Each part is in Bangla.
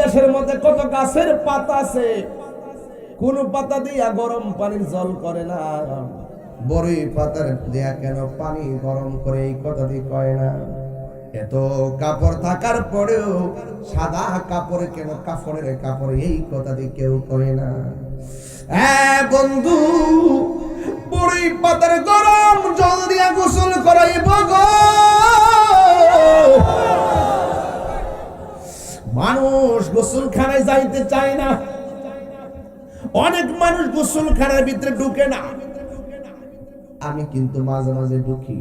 দেশের মধ্যে কত গাছের পাতা আছে, কোন পাতা দিয়া গরম পানির জল করে না, বড়ই পাতার দিয়া কেন পানি গরম করে এই কথা দিয়ে কয় না। এত কাপড় থাকার পরেও সাদা কাপড়ে কেন কাফনের কাপড় এই কথা দিয়ে কেউ কয় না। বন্ধু, বড়ই পাতার গরম জল দিয়া গোসল করাইব গো। মানুষ গোসলখানায় যাইতে চায় না, অনেক মানুষ গোসলখানার ভিতরে ঢুকে না। আমি কিন্তু মাঝে মাঝে ঢুকি,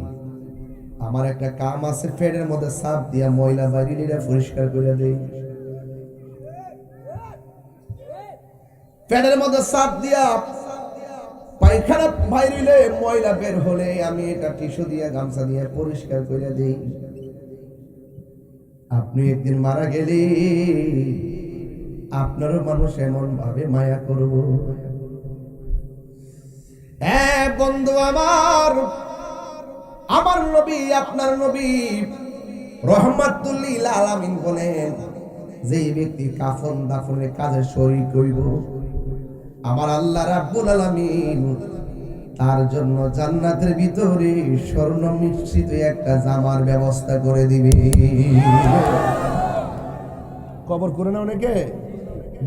আমার একটা কাম আছে, ফেডের মধ্যে সাপ দিয়া ময়লা বাইরে পরিষ্কার করে দেই। ফেডের মধ্যে সাপ দিয়া পায়খানা বাইরে ময়লা বের হলে আমি এটা টিস্যু দিয়া গামছা দিয়া পরিষ্কার করে দেই। আপনি একদিন মারা গেলে আপনারও মানুষ এমন ভাবে মায়া করব। হ্যাঁ বন্ধু আমার, আমার নবী, আপনার নবী রহমাতুল লিল আলামিন বলেন, যেই ব্যক্তি কাফন দাফনের কাজে শরীক হইব, আমার আল্লাহ রাব্বুল আলামিন তার জন্য জান্নাতের ভিতরে স্বর্ণ মিশ্রিত একটা জামার ব্যবস্থা করে দিবে। কবর করে না অনেকে,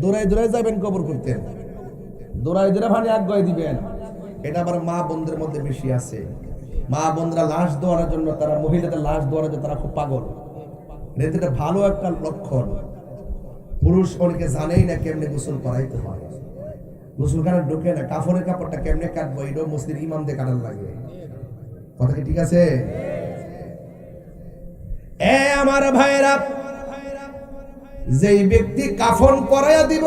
দৌড়াই দৌড়াই যাবেন কবর করতে, দৌড়াই দৌড়াই ভানে আগ্রহ দিবেন। এটা আবার মা বোনদের মধ্যে বেশি আছে। মা বোনরা লাশ দেওয়ার জন্য, তারা মহিলাদের লাশ দেওয়ার জন্য তারা খুব পাগল। এটা ভালো একটা লক্ষণ। পুরুষ অনেকে জানেই না কেমনে গোসল করাইতে হয়, গোসলখানা ঢুকে না, কাফনের কাপড়টা কেমনে কাটবো এটাও মসজিদের ইমাম দিয়ে কাটার লাগে। কথা কি ঠিক আছে? আমার ভাইরা, যেই ব্যক্তি কাফন পরাইয়া দিব,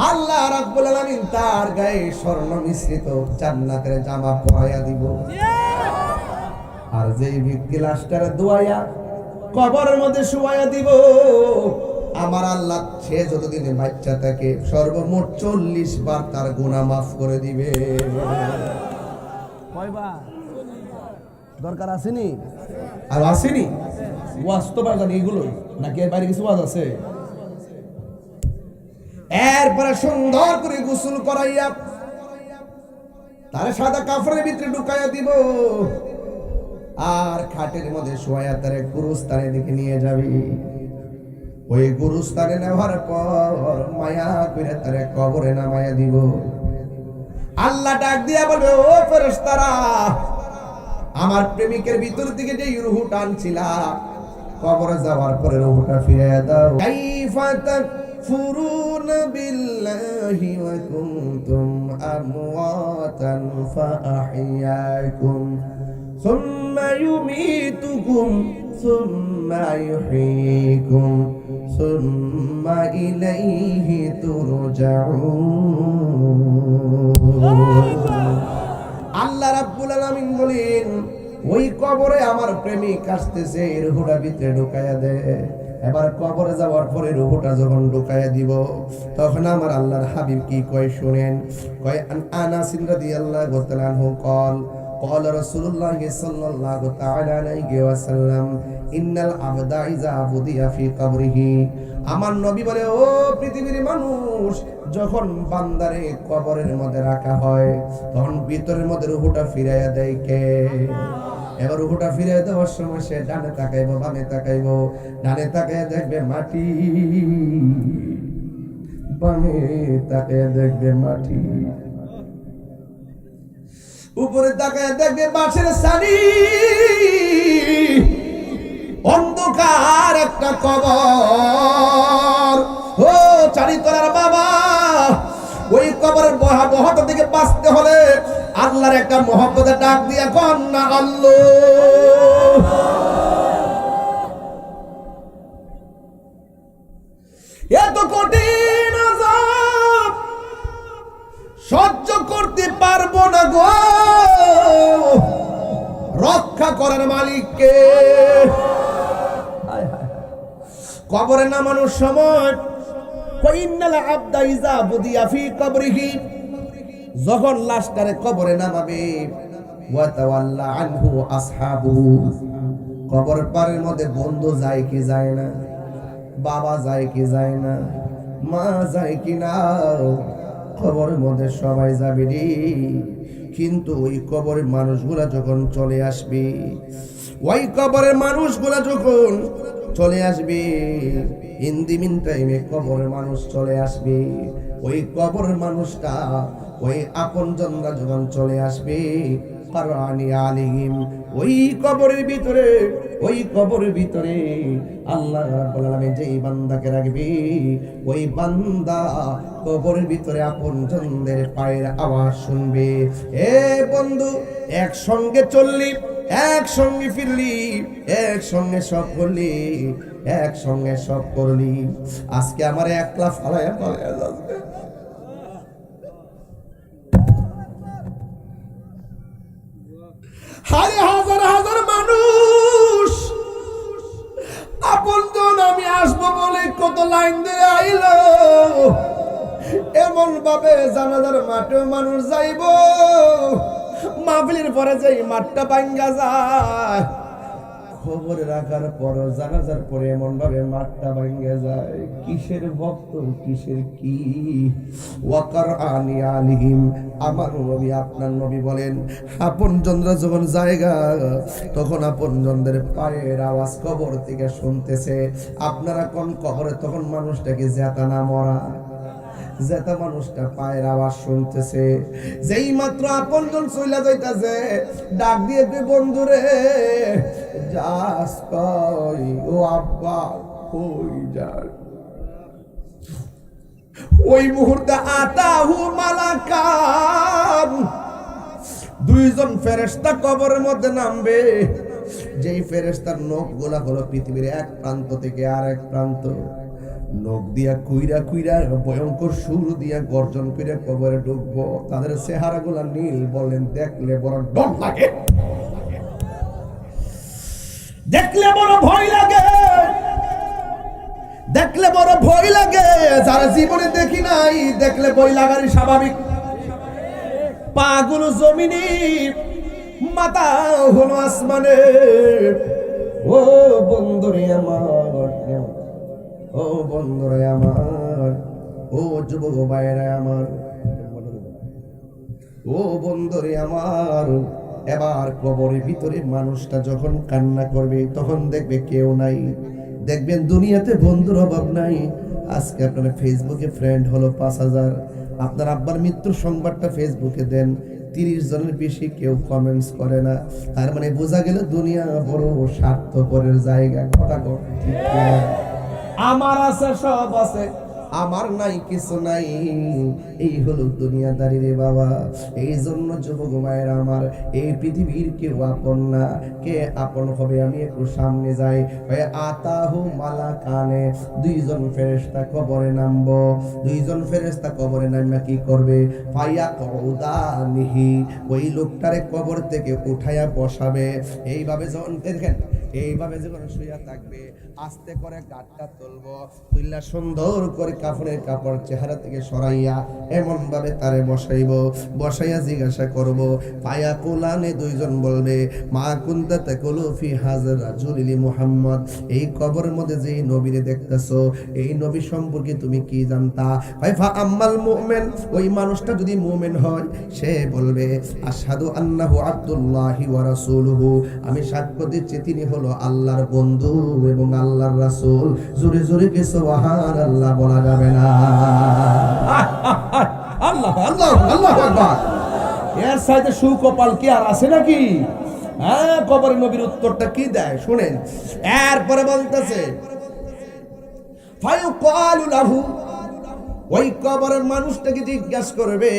আল্লাহ রাব্বুল আলামিন তার গায়ে স্বর্ণ মিশ্রিত জান্নাতের জামা পরাইয়া দিব। আর যেই ব্যক্তি লাশটারে দোয়াইয়া কবরের মধ্যে শুয়াইয়া দিব, আমার আল্লাহ সে যতদিনে বাচ্চা থাকে সর্বমোট 40 বার তার গুনাহ মাফ করে দিবে। কয়বার দরকার আসেনি? আর আসেনি? ওয়াজ তো বাজানি এগুলো নাকি এর বাইরে কিছু ওয়াজ আছে? এরপরে সুন্দর করে গোসল করাইয়া তার সাদা কাপড়ের ভিতরে ঢুকাইয়া দিব, আর খাটের মধ্যে শোয়া তারে গুরুস্থানের দিকে নিয়ে যাবি। ওই গুরুস্থানে নেওয়ার পর মায়া করে তারে কবরে নামাইয়া দিব। আল্লাহ ডাক দিয়া বলবে, ও ফেরেশতারা, আমার প্রেমিকের ভিতর থেকে যে রূহ টানছিলা, কবরে যাওয়ার পরে রূহটা ফিরিয়ে দাও। কাইফা তাকফুরুন বিল্লাহি ওয়া কুনতুম আমওয়াতান ফাআহইয়াকুম সুম্মা ইউমীতুকুম সুম্মা ইউহয়ীকুম সুম্মা ইলাইহি তুরজাউন। আল্লাহ রাব্বুল আলামিন বলেন, ওই কবরে আমার প্রেমিক আসতেছে, রূহটা ভিতরে ঢুকাইয়া দে। এবার কবরে যাওয়ার পরে রূহটা যখন ঢুকাইয়া দিব, তখন আমার আল্লাহর হাবিব কি কয় শুনেন। কয় আনাস রাদিয়াল্লাহু তাআলা আনহু قال قال رسول الله صلى الله تعالى عليه وسلم ان العبد اذا وضع في قبره। আমার নবী বলে, ও পৃথিবীর মানুষ, যখন বান্দারে কবরের মধ্যে রাখা হয়, তখন ভিতরের মধ্যে রূহটা ফিরাইয়া দেয় কে? এবার রূহটা ফিরাইয়া দেওয়ার সময় সে ডানে তাকাইবো, বামে তাকাইবো। ডানে তাকাইয়া দেখবে মাটি, বামে তাকাইয়া দেখবে মাটি, উপরে তাকাইয়া দেখবে বাঁশের সারি, অন্ধকার একটা কবর। ও চারিতলার বাবা, ওই কবরের ভয়াবহতা থেকে বাঁচতে হলে আল্লাহর একটা মহব্বতের ডাক দিয়া কন না, আল্লাহ। এত কঠিন আযাব সহ্য করতে পারবো না গো, রক্ষা করার মালিককে। কবরে নামানোর সময় কইন্নাল আবদা ইযা বুদিয়া ফি কবরিহি, যখন লাশটারে কবরে নামাবে, ওয়া তাওয়াল্লা আনহু আসহাবুহু, কবর পারের মধ্যে বন্ধু যায় কি যায় না? বাবা যায় কি যায় না, মা যায় কি না, কবরের মধ্যে সবাই যাবে রে। কিন্তু ওই কবরের মানুষগুলা যখন চলে আসবে, ওই কবরের মানুষগুলা যখন চলে আসবে, ইন দি মিন টাইমে কবরের মানুষ চলে আসবে। ওই কবরের মানুষটা ওই আপনজনরা যখন চলে আসবে, কারানি আলিহিম, ওই কবরের ভিতরে আল্লাহ রাব্বুল আলামিন যেই বান্দাকে রাখবে, ওই বান্দা কবরের ভিতরে আপনজনদের পায়ের আওয়াজ শুনবে। এ বন্ধু, একসঙ্গে চললি, একসঙ্গে ফিরলি, একসঙ্গে সব করলি, একসঙ্গে সব করলি, আজকে আমার একলা ফালায়া যাচ্ছে। হাজার হাজার মানুষ আপনজন আমি আসবো বলে কত লাইন দিয়ে আইল, এমন ভাবে জানাজার মাঠে মানুষ যাইব, মাহফিলের পরে যাই মাঠটা ভাঙ্গা যায়, খবর রাখার পর জানাজার পরে এমন ভাবে মাঠটা ভাঙ্গা যায়। কিসের ভক্ত, কিসের কি? ওয়াকার আনি আলিহিম, আমার নবী আপনার নবী বলেন, আপনজনরা যখন জায়গা, তখন আপনজনদের পায়ের আওয়াজ কবর থেকে শুনতেছে। আপনারা কোন কবরে তখন মানুষটাকে জেতা না মরা, যেটা মানুষটা পায়ের আওয়াজ শুনতেছে। যেই মাত্র আপনজন চইলা যাইতাছে, ডাক দিয়ে তুই বন্ধুরে যাস কই, ও আব্বা কই যাস? ওই মুহূর্তে আতাহু মালাকান, দুইজন ফেরেশতা কবরের মধ্যে নামবে। যেই ফেরেশতার নখ গোলা হলো পৃথিবীর এক প্রান্ত থেকে আরেক প্রান্ত, নখ দিয়া কুইরা কুইরা ভয়ঙ্কর সুর দিয়া গর্জন কইরা কবরে ঢুকবো। তাদের চেহারা গুলা নীল, বলেন দেখলে বড় ডর লাগে, দেখলে বড় ভয় লাগে, দেখলে বড় ভয় লাগে। যারা জীবনে দেখি নাই, দেখলে ভয় লাগারই স্বাভাবিক। পা গুলো জমিনে, মাথা হলো আসমানে। ও বন্ধুরে আমার, ও বন্ধুরে আমার, ও যুবক ভাইরা আমার, ও বন্ধুরে আমার, এবার কবরের ভিতরে মানুষটা যখন কান্না করবে, তখন দেখবে কেউ নাই। দেখবেন দুনিয়াতে বন্ধুর অভাব নাই। আজকে আপনার ফেসবুকে ফ্রেন্ড হলো 5000, আপনার আব্বার মৃত্যুর সংবাদটা ফেসবুকে দেন, 30 জনের বেশি কেউ কমেন্টস করে না। তার মানে বোঝা গেল দুনিয়া বড় স্বার্থপরের জায়গা। কথা ঠিক না? আমার আছে, সব আছে, আমার নাই কিছু নাই, এই হলো দুনিয়াদারি রে বাবা। এই জন্য যুবক ভাইয়েরা আমার, এই পৃথিবীর কেউ আপন না। কে আপন হবে? আমি একটু সামনে যাই। আতাহু মালাকানে, দুইজন ফেরেশতা কবরে নামবো। দুইজন ফেরেশতা কবরে নামা কি করবে? ফায়া কউদানিহি, ওই লোকটারে কবর থেকে উঠাইয়া বসাবে। এইভাবে যখন দেখেন, এইভাবে যখন শুইয়া থাকবে, আস্তে করে গাঁটটা তুলবো, তুইলা সুন্দর করে কাফনের কাপড় চেহারা থেকে সরাইয়া এমন ভাবে তারে বসাইবো। বসাইয়া জিজ্ঞাসা করব, পায়া কুলানে, দুইজন বলবে, মা কুনতা তাকুলু ফি হাযা রাজুলি মুহাম্মদ, এই কবরের মধ্যে যে নবীরে দেখতেছো, এই নবী সম্পর্কে তুমি কি জানতা? ফাইফা আম্মাল মুমিন, ওই মানুষটা যদি মুমিন হয়, সে বলবে, আশহাদু আন্নাহু আব্দুল্লাহি ওয়া রাসূলুহু, আমি সাক্ষ্য দিচ্ছি তিনি হলো আল্লাহর বন্ধু এবং আল্লাহর রাসূল। জোরে জোরে কি সুবহানাল্লাহ বলা যাবে না? আল্লাহ আল্লাহ আল্লাহু আকবার। এর সাথে সুকপাল কি আর আছে নাকি? হ্যাঁ, কবর নবীর উত্তরটা কি দেয় শুনেন। এরপরে বলতেছে, ফায়ুকালু লাহু, ওই কবরের মানুষটাকে জিজ্ঞাসা করবে,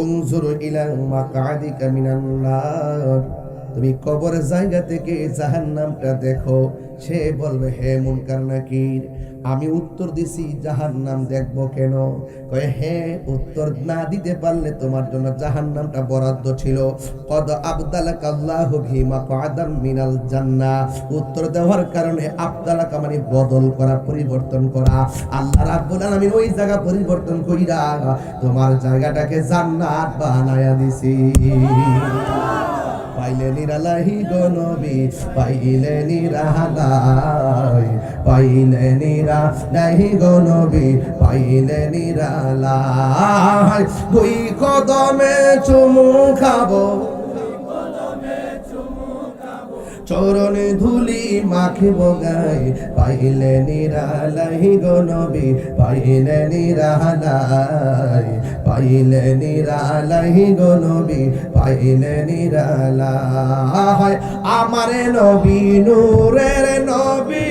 উনজুরু ইলা মাকাদিকা মিনান নার, তুমি কবরের জায়গা থেকে জাহান্নামটা দেখো। সে বলবে, হে মুনকার নাকির, আমি উত্তর দিছি জাহান্নাম দেখবো কেন? কয়, হ্যাঁ, উত্তর না দিতে পারলে তোমার জন্য জাহান্নামটা বরাদ্দ ছিল। কদ আবদালাকাল্লাহু বিমা কাদাম মিনাল জান্নাহ, উত্তর দেওয়ার কারণে আবদালাকা মানে বদল করা, পরিবর্তন করা। আল্লাহ রাব্বুল আলামিন ওই জায়গা পরিবর্তন কইরা তোমার জায়গাটাকে জান্নাত বানায়া দিছি। পাইলে নিরালাই গো নবী, পাইলে নিরালাই, পাইলে নিরালাই গো নবী, পাইলে নিরালাই। দুই কদমে চুমু খাবো, চরণে ধুলি মাখিব গায়, পাইলে নিরালাই গো নবী, পাইলে নিরালাই, পাইলে নিরালাই গো নবী, পাইলে নিরালাই। আমারে নবী নূরের নবী,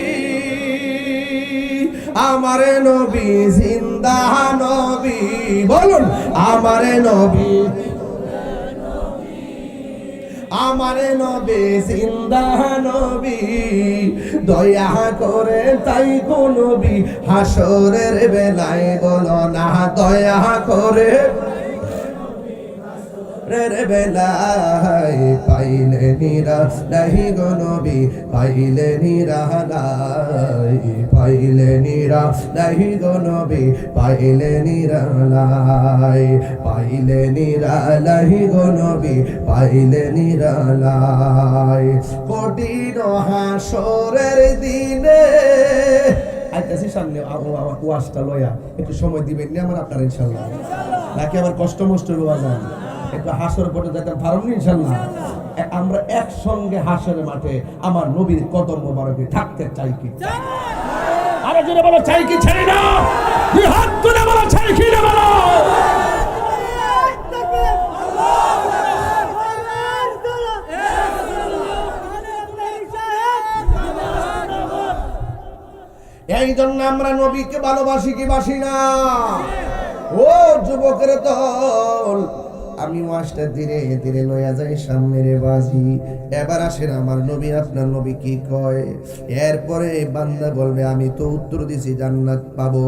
আমারে নবী জিন্দা নবী, বলুন আমারে নবী, আমারে নবী জিন্দা নবী, দয়া করে তাই গো নবী হাসরের বেলায় বলো না, দয়া করে রে বেলায়, পাইলে নিরালাই গো নবী, পাইলে নিরালাই, পাইলে নিরালাই গো নবী, পাইলে নিরালাই, পাইলে নিরালাই গো নবী, পাইলে নিরালাই। কঠিন হাসরের দিনে আইতাছি সামনে ওয়াজটা লয়া, একটু সময় দিবেন না আমার আপনার ইনশাআল্লাহ, নাকি আবার কষ্ট মষ্ট রোয়া যায়, একটু হাসর পথে যেতে পারবেন ইনশাআল্লাহ। আমরা একসঙ্গে হাসরের মাঠে আমার নবীর কদম মোবারকে থাকতে চাই কি? আরো জোরে বলো চাই কি? ছেড়ে না, দুই হাত তুলে বলো চাই কি না বলো। এই জন্য আমরা নবীকে ভালোবাসি কি বাসি না? ও যুবকের দল, আমি ওয়াজটা ধীরে ধীরে লইয়া যাই সামনে রে বাজি। এবার আসেন আমার নবী, আপনার নবী কি কয়? এরপরে বান্দা বলবে আমি তো উত্তর দিছি জান্নাত পাবো,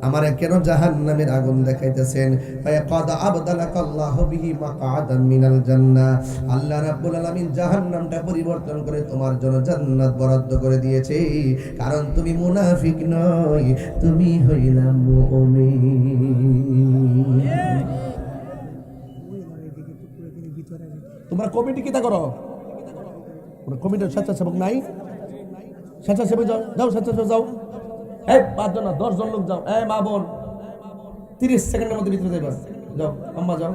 আমারে কেন জাহান্নামের আগুন দেখাইতেছেন? ফায়াকাদ আবদালাকাল্লাহু বিহি মাকআদাম মিনাল জান্নাহ, আল্লাহ রাব্বুল আলামিন জাহান্নামটা পরিবর্তন করে তোমার জন্য জান্নাত বরাদ্দ করে দিয়েছে, কারণ তুমি মুনাফিক নয়, তুমি হইলা মুমিন। তোমরা কমিটি কিতা করো? কমিটির স্বেচ্ছাসেবক নাই? স্বেচ্ছাসেবক যাও, যাও স্বেচ্ছাসেবক যাও, এই 5 জন না 10 জন লোক যাও। এই মা বোন 30 সেকেন্ডের মধ্যে ভিতরে যাইবা, যাও আম্মা যাও,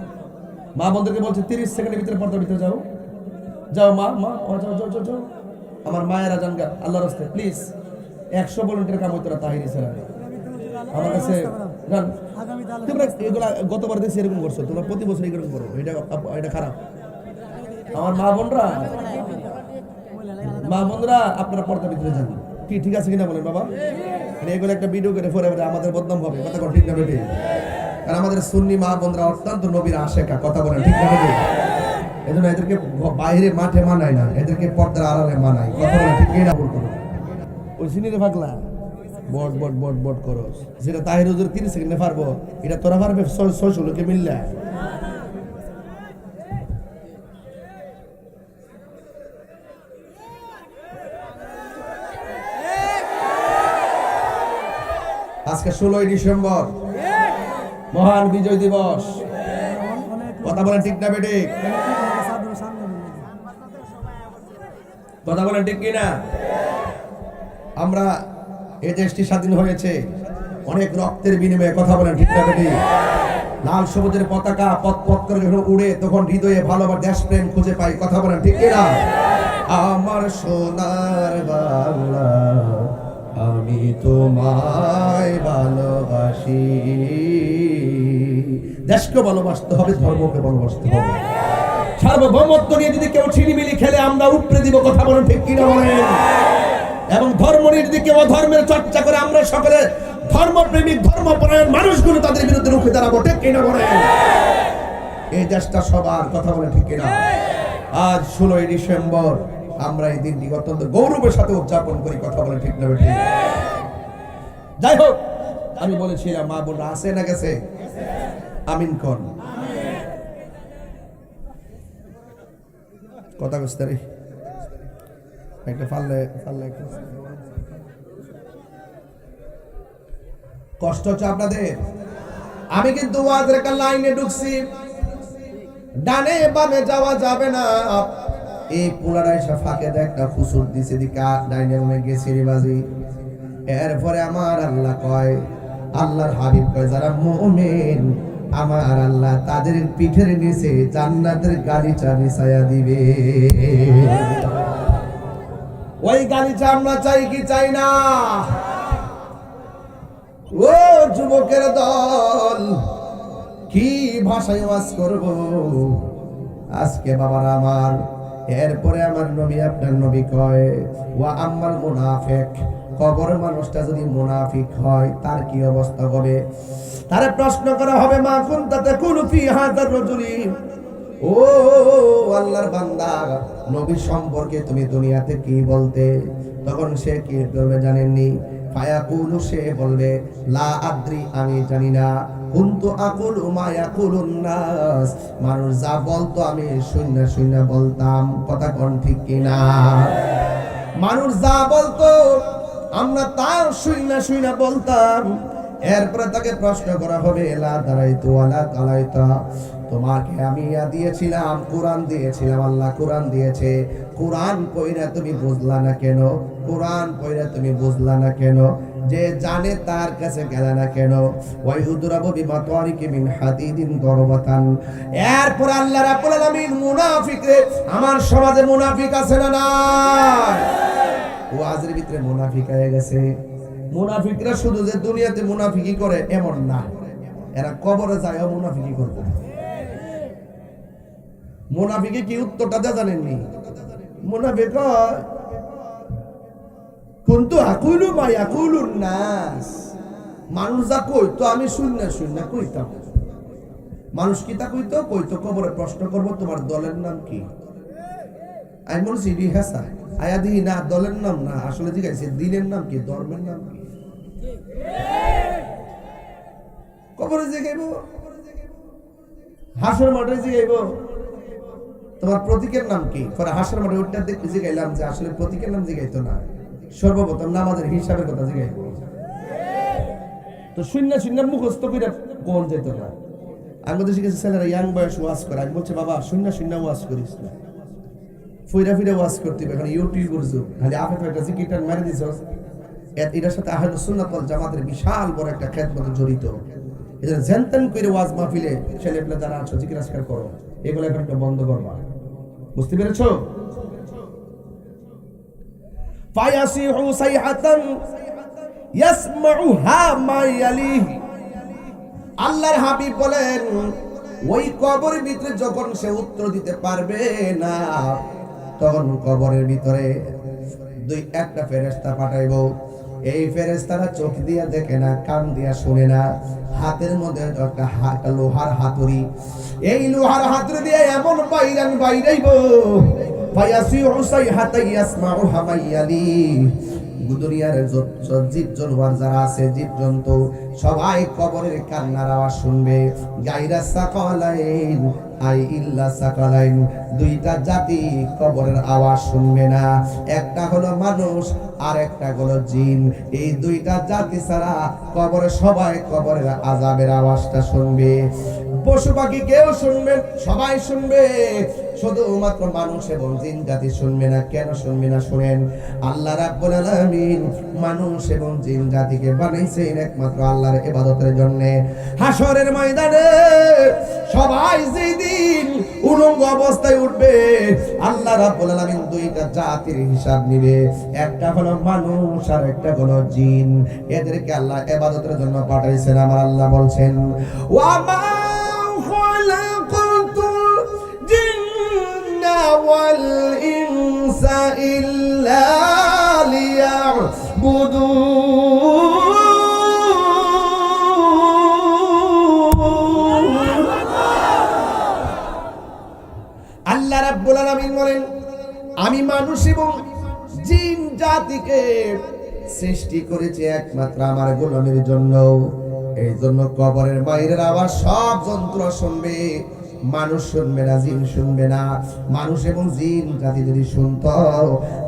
মা বোনদেরকে বলছে 30 সেকেন্ডের ভিতরে পর্দার ভিতরে যাও, যাও মা মা যাও যাও যাও যাও, আমার মায়েরা জান গা আল্লাহর রাস্তায় প্লিজ। 100 ভলান্টিয়ার কাম হইতো না তাহিরি স্যার আমার কাছে জান। তোমরা এগুলা গতবার দেশে এরকম করছো, তোমরা প্রতি বছর এরকম করো, এটা খারাপ। আমার মা বোনরা আপনারা পর্দার ভিতরে যান, কি ঠিক আছে কিনা বলেন বাবা? এগুলো একটা ভিডিও করে পরে আমাদের বদনাম হবে, কথা বলেন ঠিক না বেটি? কারণ আমাদের সুন্নি মা বোনরা অত্যন্ত নবীর আশেকা, কথা বলেন ঠিক না বেটি? এই জন্য এদেরকে বাইরে মাঠে মানায় না, এদেরকে পর্দার আড়ালে মানায়, কথা বলেন ঠিক না? বলতো ওই সিনিরে পাগলা বট বট বট বট করো, যেটা তাহির হুজুর 30 সেকেন্ডে পারবো, এটা তোরা পারবে 600 লোকে মিললে। আজকে 16 ডিসেম্বর মহান বিজয় দিবস, কথা বলেন ঠিক না বেটি? কথা বলেন ঠিক কিনা? আমরা এই দেশটি স্বাধীন হয়েছে অনেক রক্তের বিনিময়ে, কথা বলেন ঠিক না বেটি? লাল সবুজের পতাকা পথ পথ করে যখন উড়ে তখন হৃদয়ে ভালোবাসা দেশপ্রেম খুঁজে পাই, কথা বলেন ঠিক কিনা? আমার সোনার বাংলা আমি তোমায় ভালোবাসি। দেশকে ভালোবাসতে হবে, ধর্মকে ভালোবাসতে হবে। সার্বভৌমত্ব নিয়ে যদি কেউ ছিনিমিনি খেলে আমরা উপরে দিব, কথা বলেন ঠিক কিনা বলেন? এবং ধর্ম নিয়ে যদি কেউ ধর্মের চর্চা করে আমরা সকলে ধর্মপ্রেমিক ধর্মপরায়ণ মানুষগুলো তাদের বিরুদ্ধে রুখে দাঁড়াবো, ঠিক কিনা বলেন? এই দেশটা সবার, কথা বলেন ঠিক কিনা? আজ 16 ডিসেম্বর আমরা এই দিনটি অত্যন্ত গৌরবের সাথে উদযাপন করি, কথা বলেন ঠিক না বেটি? যাই হোক, আমি বলেছিলাম মা বোনরা আছে না গেছে? আমিন কোন কথা বুঝতে রে একটা পারলে একটা কষ্ট হচ্ছে আপনাদের। আমি কিন্তু ওয়াজের একটা লাইনে ঢুকছি, ডানে বামে যাওয়া যাবে না, এই পোলাটা এসে ফাঁকে দেয় একটা ফুসুর দিছে দিকে ডাইনে মনে গেছে রে বাজি। এরপরে আমার আল্লাহ কয়, আল্লাহর হাবিব কয় যারা মুমিন আমার আল্লাহ তাদের পিঠের নিচে জান্নাতের গালিচা বিছায়া দিবে। ওই গালিচা আমরা চাই কি চাই না? ও যুবকের দল, কি ভাষায় ওয়াজ করব আজকে বাবার আমার? এরপরে আমার নবী আপনার নবী কয় ওয়া আম্মাল মুনাফিক, কবরের মানুষটা যদি মুনাফিক হয় তার কি অবস্থা হবে? তারে প্রশ্ন করা হবে মা কুনতা তাকুলু ফি হাযার রাজুলি, ও আল্লাহর বান্দা নবী সম্পর্কে তুমি দুনিয়াতে কি বলতে? তখন সে কি বলবে জানেননি? ফায়াকুলু, সে বলবে লা আদ্রি, আমি জানি না। কুনতু আকুলু মা ইয়াকুলুন নাস, মানুষ যা বলতো আমি শুনে শুনে বলতাম। কথা কোন ঠিক কিনা? মানুষ যা বলতো আমরা তার শুনে শুনে বলতাম। এরপরে তাকে প্রশ্ন করা হবে লা দারাইতু ওয়ালা তালাইতা, তোমাকে আমি দিয়েছিলাম, কোরআন দিয়েছিলাম, আল্লাহ কোরআন দিয়েছে, কোরআন পড়া তুমি বুঝলা না কেন? কোরআন পড়া তুমি বুঝলা না কেন? যে জানে তার কাছে গেল না কেন? ওয়াই উদরাবু বিমাতারিকি মিন হাদিদিন দরবাতান। এরপর আল্লাহ রাব্বুল আলামিন মুনাফিকরে, আমার সমাজে মুনাফিক আছে না নাই? ওয়াজের ভিতরে মুনাফিক হয়ে গেছে। মুনাফিকরা শুধু যে দুনিয়াতে মুনাফিকি করে এমন না, এরা কবরে যায়ও মুনাফিকি করবে। মুনাফিকে কি উত্তরটা দেয়া জানেননি? মুনাফিক কুনতু আকুলু মা ইয়াকুলুন নাস, মানুষ যা কইতো আমি শুননা শুননা কইতাম। মানুষ কি তা কইতো? কইতো কবরে প্রশ্ন করব তোমার দলের নাম কি? আমি বলছি রি হাসা আয়া দিই না, দলের নাম না, আসলে জিজ্ঞাসা দিনের নাম কি, ধর্মের নাম কি? কবরে জিগাইব, হাসর মাঠে জিগাইব তোমার প্রতীকের নাম কি? পরে হাসর মাঠে ওইটা দেখে জিগাইলাম যে আসলে প্রতীকের নাম জিগাইতো না, সর্বপ্রথম নামাজের হিসাবের কথা জিগাইব। তো শূন্য শূন্য মুখস্থ করে কোন যেত না। আমি বলতে শিখেছি ছেলেরা ইয়াং বয়স ওয়াজ করে, আমি বলছে বাবা শূন্য শূন্য ওয়াজ করিস না, ফিরে ফিরে ওয়াজ করতে হবে। এখন ইউটিউবের যুগ, খালি আপনি তো একটা জিকিরটা মেরে দিছস। এটার সাথে আহলুস সুন্নাত ওয়াল জামাতের বিশাল বড় একটা খেদমত জড়িত। এজন্য জানতেন করে ওয়াজ মাহফিলে ছেলেপেলে যারা আছো জিকির আজকার করো, এগুলো এখন একটু বন্ধ করবা। বুঝতে পেরেছো? ফায়াসিহু সাইহাতান ইয়াসমাউহা মা ইয়ালিহি, আল্লাহর হাবিব বলেন ওই কবরের ভিতরে যখন সে উত্তর দিতে পারবে না, তখন কবরের ভিতরে একটা ফেরেশতা পাঠাইব। এই ফেরেশতারা চোখ দিয়া দেখে না, কান দিয়া শুনে না, হাতের মধ্যে একটা লোহার হাতুড়ি, এই লোহার হাতুড়ি দিয়ে এমন বাইরাইব ফায়াসিহু সাইহাতান ইয়াসমাউহা মা ইয়ালিহি, দুনিয়ার জীব জানোয়ার যারা আছে, জীব জন্তু সবাই কবরের কান্নার আওয়াজ শুনবে। গায়রা সাকালাইন আই ইল্লা সাকালাইন, দুইটা জাতি কবরের আওয়াজ শুনবে না, একটা হলো মানুষ আর একটা হলো জিন। এই দুইটা জাতি ছাড়া কবরে সবাই কবরের আযাবের আওয়াজটা শুনবে। পশু পাখি কেউ শুনবে, সবাই শুনবে, শুধুমাত্র মানুষ এবং জিন জাতি শুনবে না। কেন শুনবে না? শুনেন, আল্লাহ রাব্বুল আলামিন মানুষ এবং জিন জাতিকে বানাইছেন একমাত্র আল্লাহর ইবাদতের জন্য। হাসরের ময়দানে সবাই যেদিন উলঙ্গ অবস্থায় উঠবে, আল্লাহ রাব্বুল আলামিন দুইটা জাতির হিসাব নিবে, একটা হলো মানুষ আর একটা হলো জিন। এদেরকে আল্লাহ ইবাদতের জন্য পাঠাইছেন। আমার আল্লাহ বলছেন ওয়া মা খালাকাতুল জিন্না ওয়াল ইনসা ইল্লা লিয়াবুদুন। আল্লাহ রাব্বুল আলামিন বলেন আমি মানুষ এবং জিন জাতিকে সৃষ্টি করেছি একমাত্র আমার গোলামের জন্য। এই জন্য কবরের বাইরের আওয়াজ সব যন্ত্র শুনবে, মানুষ শুনবে না, জিন শুনবে না। মানুষ এবং জিন জাতি যদি শুনত,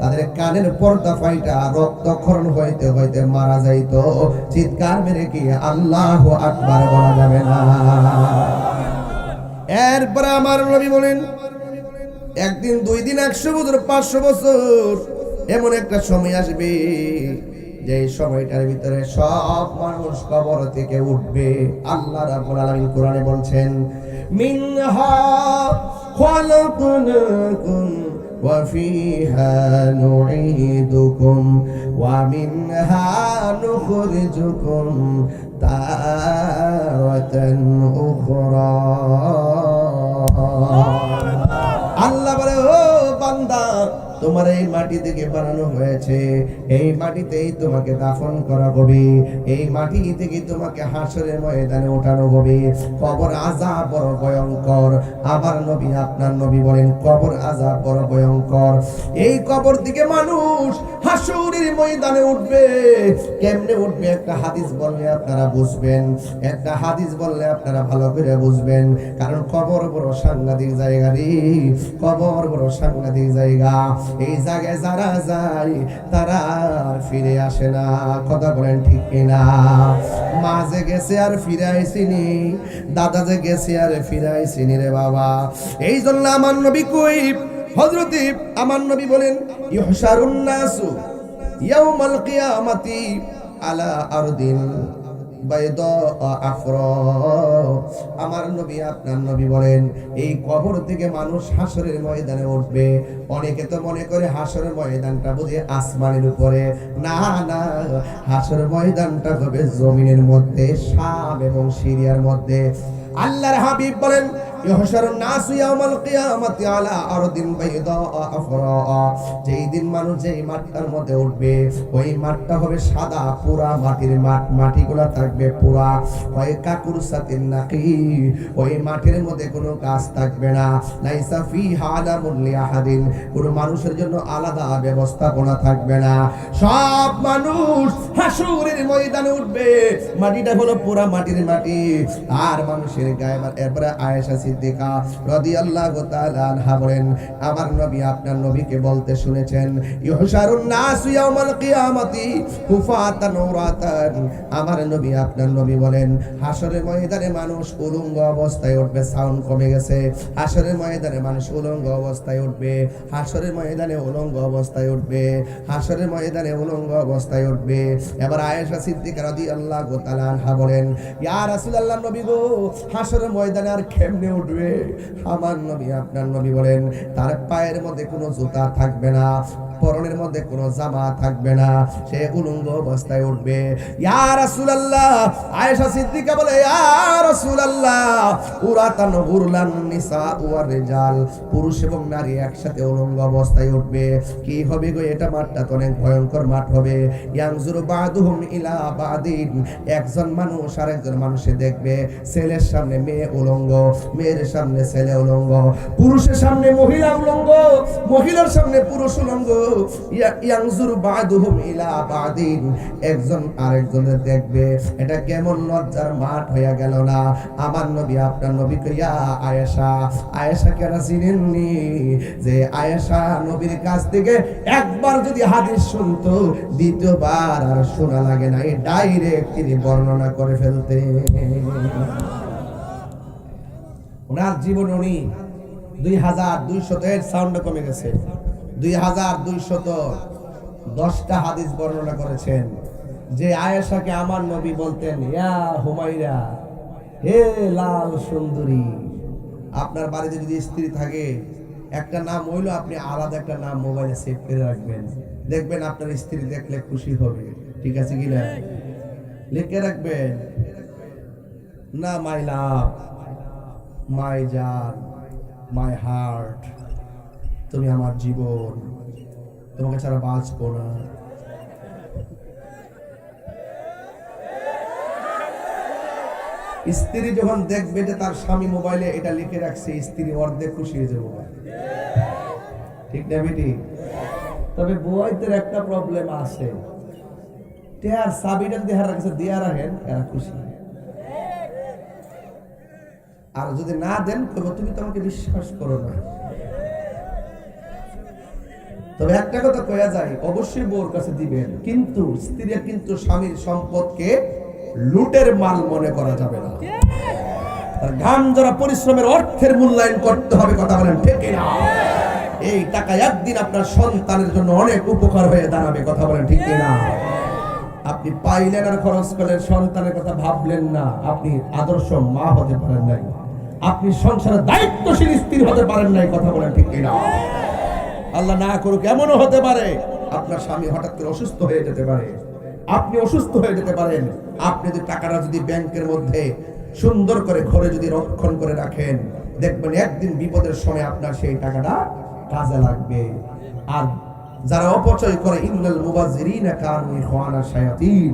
তাদের কানের পর্দা ফাইটা রক্তক্ষরণ হইতে হইতে মারা যাইতো। চিৎকার মেরে কি আল্লাহু আকবার বলা যাবে না? এরপরে আমার নবী বলেন একদিন 2 দিন 100 বছর 500 বছর এমন একটা সময় আসবে যে সময়টার ভিতরে সব মানুষ কবর থেকে উঠবে। আল্লাহ রাব্বুল আলামিন কোরআনে বলছেন মিনহা খালাকনাকুম ওয়া ফিহা নুঈদুকুম ওয়া মিনহা নুখরিজুকুম তারাতান উখরা। আল্লাহ বলে, ও বান্দা, তোমার এই মাটি থেকে বানানো হয়েছে, এই মাটিতেই তোমাকে দাফন করা হবে, এই মাটি থেকে তোমাকে হাসরের ময়দানে ওঠানো হবে। কবর আযাব বড় ভয়ঙ্কর। আমার নবী আপনার নবী বলেন কবর আযাব বড় ভয়ঙ্কর। এই কবর থেকে মানুষ হাসরের ময়দানে উঠবে। কেমনে উঠবে একটা হাদিস বললে আপনারা বুঝবেন, একটা হাদিস বললে আপনারা ভালো করে বুঝবেন। কারণ কবর বড় সাংঘাতিক জায়গা রে, কবর বড় সাংঘাতিক জায়গা। এই জায়গায় যারা যায় তারা আর ফিরে আসে না। কথা বলেন ঠিক কিনা? মা যে গেছে আর ফিরে আইসিনি, দাদা যে গেছে আর ফিরে আইসিনি রে বাবা। এই জন্য আমার নবী কই, হযরতে আমার নবী বলেন ইহশারুন নাসু ইয়াউমাল কিয়ামাতি আলা আরদিন বাইদা আফরা। আমার নবী আপনার নবী বলেন এই কবর থেকে মানুষ হাসরের ময়দানে উঠবে। অনেকে তো মনে করে হাসরের ময়দানটা বুঝি আসমানের উপরে। না না, হাসরের ময়দানটা হবে জমিনের মধ্যে, শাম এবং সিরিয়ার মধ্যে। আল্লাহর হাবিব বলেন ইহশারুন নাসু ইয়াউমাল কিয়ামাতি আলা আরদিন বাইদা আফরা। যেই দিন মানুষ যেই মাঠটার মধ্যে উঠবে ওই মাঠটা হবে সাদা পুরা মাটির মাঠ, মাটিগুলা থাকবে পুরা ওই কাকুর সাতিন নাকি। ওই মাঠের মধ্যে কোনো গাছ থাকবে না, লাইসা ফিহা আলামুন লিআহাদিন, কোনো মানুষের জন্য আলাদা ব্যবস্থাপনা থাকবে না। সব মানুষ হাসরের ময়দানে উঠবে, মাটিটা হলো পুরা মাটির মাটি। আর মানুষের গায়ে এরপরে আয়েশা সিদ্দিকা রাদিয়াল্লাহু তাআলা আনহা বলেন আমার নবী আপনার নবীকে বলতে শুনেছেন ইহশারুন নাসু ইয়াউমাল কিয়ামাতি কুফাতান উরাতান। আমার নবী আপনার নবী বলেন হাসরের ময়দানে মানুষ উলঙ্গ অবস্থায় উঠবে। সাউন্ড কমে গেছে। হাসরের ময়দানে মানুষ উলঙ্গ অবস্থায় উঠবে, হাসরের ময়দানে উলঙ্গ অবস্থায় উঠবে, হাসরের ময়দানে উলঙ্গ অবস্থায় উঠবে। এবার আয়েশা সিদ্দিকা রাদিয়াল্লাহু তাআলা আনহা বলেন ইয়া রাসূলুল্লাহ নবী গো, হাসরের ময়দানে আর কেমনে উঠবে? আমার নবী আপনার নবী বলেন তার পায়ের মধ্যে কোনো জুতা থাকবে না, পরনের মধ্যে কোনো জামা থাকবে না, সে উলঙ্গ অবস্থায় উঠবে। ইয়া রাসূলুল্লাহ, আয়েশা সিদ্দিকা বলে ইয়া রাসূলুল্লাহ উরাতান গুরলান নিসা ওয়ার রিজাল, পুরুষ এবং নারী একসাথে উলঙ্গ অবস্থায় উঠবে। কি হবে গো? এটা মাঠটা তো অনেক ভয়ঙ্কর মাঠ হবে। ইয়ানজুরু বাদুহুম ইলা বাদিন, একজন মানুষ আরেকজন মানুষে দেখবে। ছেলের সামনে মেয়ে উলঙ্গ, মেয়ের সামনে ছেলে উলঙ্গ, পুরুষের সামনে মহিলা উলঙ্গ, মহিলার সামনে পুরুষ উলঙ্গ। ইয়ানজুরু বাদুহুম ইলা বাদিন, একজন আরেকজনের দেখবে। এটা কেমন লজ্জার মাঠ হয়ে গেল না? আমার নবী আপনার নবী কইয়া আয়েশা, আয়েশা কেন চিনেননি? যে আয়েশা নবীর কাছ থেকে একবার যদি হাদিস শুনতো দ্বিতীয়বার আর শোনা লাগে না, এই ডাইরেক্ট তিনি বর্ণনা করে ফেলতেন। ওনার জীবন উনি 2200 সাউন্ড কমে গেছে, 2210টা হাদিস বর্ণনা করেছেন। যে আয়েশাকে আমার নবী বলতেন ইয়া হুমায়রা, হে লাল সুন্দরী। আপনার বাড়িতে যদি স্ত্রী থাকে একটা নাম হইলো, আপনি আলাদা একটা নাম মোবাইলে সেভ করে রাখবেন। দেখবেন আপনার স্ত্রী দেখলে খুশি হবে। ঠিক আছে কিনা? লিখে রাখবেন না মাই লাভ, মাই জান, মাই হার্ট, তুমি আমার জীবন, তোমাকে ছাড়া বাঁচবো না। স্ত্রী যখন দেখবে যে তার স্বামী মোবাইলে এটা লিখে রাখছে, স্ত্রী অর্ধেক খুশি হয়ে যাবে। ঠিক না বেটি? তবে বুয়াইদের একটা প্রবলেম আছে, টেয়ার চাবিটা যদি হারা কাছে দিয়া রাখেন এরা খুশি, আর যদি না দেন তবে তুমি তো আমাকে বিশ্বাস করো না। তবে একটা কথা কয়া যায়, অবশ্যই বউর কাছে দিবেন, কিন্তু স্ত্রী কিন্তু স্বামীর সম্পদকে লুটের মাল মনে করা যাবে না। তার ঘাম জড়া পরিশ্রমের অর্থের মূল্যায়ন করতে হবে। কথা বলেন ঠিক না? এই টাকা একদিন আপনার সন্তানের জন্য অনেক উপকার হয়ে দাঁড়াবে। কথা বলেন ঠিক কিনা? আপনি পাইলেন আর খরচ করলেন, সন্তানের কথা ভাবলেন না, আপনি আদর্শ মা হতে পারেন নাই, আপনি সংসারের দায়িত্বশীল স্ত্রী হতে পারেন নাই। কথা বলেন ঠিক কিনা? আল্লাহ না করুক, এমনও হতে পারে আপনার স্বামী হঠাৎ করে অসুস্থ হয়ে যেতে পারে, আপনি অসুস্থ হয়ে যেতে পারেন। আপনি যদি টাকাটা যদি ব্যাংকের মধ্যে সুন্দর করে ঘরে যদি রক্ষণ করে রাখেন, দেখবেন একদিন বিপদের সময় আপনার সেই টাকাটা কাজে লাগবে। আর যারা অপচয় করে, ইন্নাল মুবাজ্জিরিনা কানু ইখওয়ানা শায়াতিন,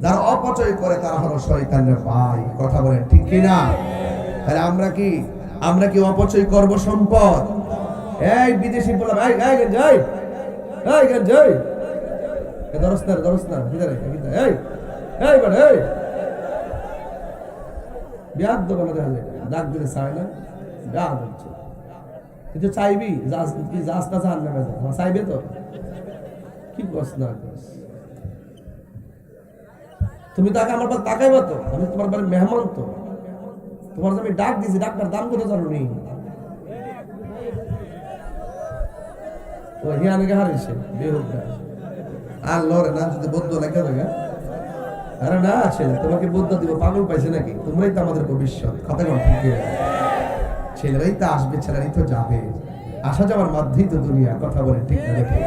যারা অপচয় করে তারা হলো শয়তানের ভাই। কথা বলেন ঠিক কি না? তাহলে আমরা কি অপচয় করব সম্পদ? এই বিদেশি বলা ভাই এই যাই এই যাই এই দরস্তা ভিতরে এই এই বড় এই বিয়াদ দোকানে দেখা যায় ডাক দিলে চায় না, ডাক হচ্ছে কিন্তু চাইবি যাস্তা জান না চাইবে তো কি কস না কস, তুমি তাকে আমার পর তাকাইবা তো, আমি তোমার বাড়ির মেহমান তো, তোমার আমি ডাক দিয়েছি, ডাক্তার দাম কত জানো নি? ও হিয়ানে গে হারিয়েছে বেহুদা আর লরে না যদি বদ্ধ লেখা থাকে। আরে না ছেলে, তোমাকে বুদ্ধ দিব, পাগল পাইছে নাকি? তোমরাই তো আমাদের ভবিষ্যৎ। কথা কোন ঠিক আছে? ছেলেরাই তো আসবে, ছেলেরাই তো যাবে, আসা যাওয়ার মধ্যেই তো দুনিয়া। কথা বলে ঠিক না? দেখে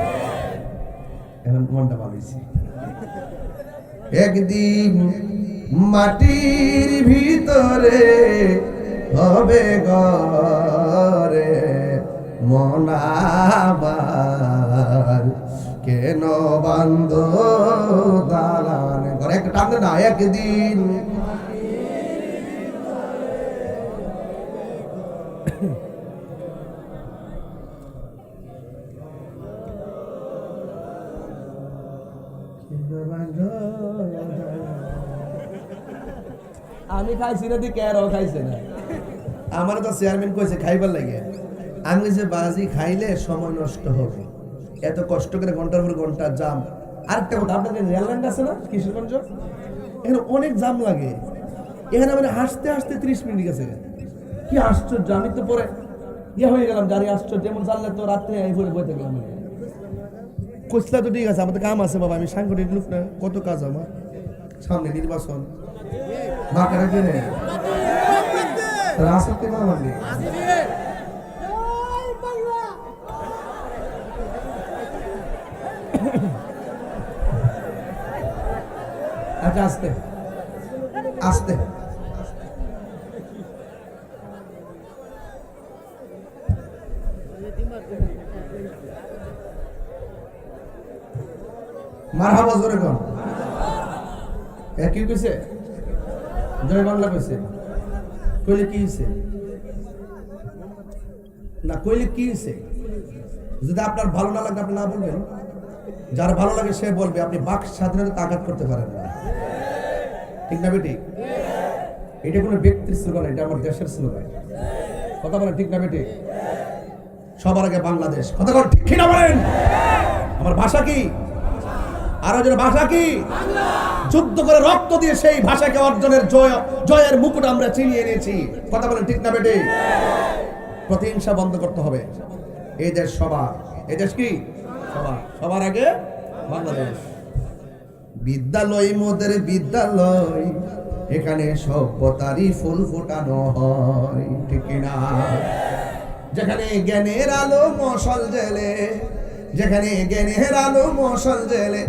এখন মনটা ভালোইছে। একদিন মাটির ভিতরে হবে ঘরে মনাবার, কেন বান্ধ দালান ঘরে? একটা টান না, একদিন আমি খাইছি না, দিয়ে কেরাও খাইছে না। আমার তো চেয়ারম্যান কইছে খাইবার লাগে, আমি কইছে বাজি খাইলে সময় নষ্ট হবে, এত কষ্ট করে ঘন্টার পর ঘন্টা জাম। আরেকটা কথা, আপনাদের রেললাইন আছে না কিশোরগঞ্জ, এখানে অনেক জাম লাগে। এখানে মানে হাসতে হাসতে 30 মিনিট গেছে। কি আশ্চর্য! আমি তো পরে হয়ে গেলাম, জানি আশ্চর্য। যেমন জানলে তো রাত্রে এই পরে বইতে গেলাম। কোচলা তো ঠিক আছে, আমাদের কাম আছে বাবা, আমি সাংগঠনিক লোক না, কত কাজ আমার সামনে, নির্বাচন বাঁকা কে রে রাস্তাতে মামা নেই। আচ্ছা আস্তে আস্তে মারহাবা জোরে কোন কি কইছে? জয় বাংলা কইছে। কইলে কি হইছে না, কইলে কি হইছে? যদি আপনার ভালো না লাগে আপনি না বলবেন, যার ভালো লাগে সে বলবে। আপনি বাক স্বাধীনতা আঘাত করতে পারেন না, ঠিক না বেটি? এটা কোনো ব্যক্তির স্লোগান, এটা আমার দেশের স্লোগান। কথা বলেন ঠিক না বেটি? সবার আগে বাংলাদেশ। কথা বলেন ঠিক না বলেন? আমার ভাষা কি? আর ওই ভাষা কি? যুদ্ধ করে রক্ত দিয়ে সেই ভাষাকে অর্জনের জয়ের মুকুট আমরা চিনিয়ে নিয়েছি। কথা বলেন ঠিক না বেটি? প্রতিহিংসা বন্ধ করতে হবে। এই দেশ সবার, এই দেশ কি সবার আগে বাংলাদেশ। বিদ্যালয় মোদের বিদ্যালয়, এখানে সভ্যতারই ফুল ফোটানো হয়, ঠিক না? যেখানে জ্ঞানের আলো মশাল জেলে, যেখানে জ্ঞানের আলো মশাল জেলে,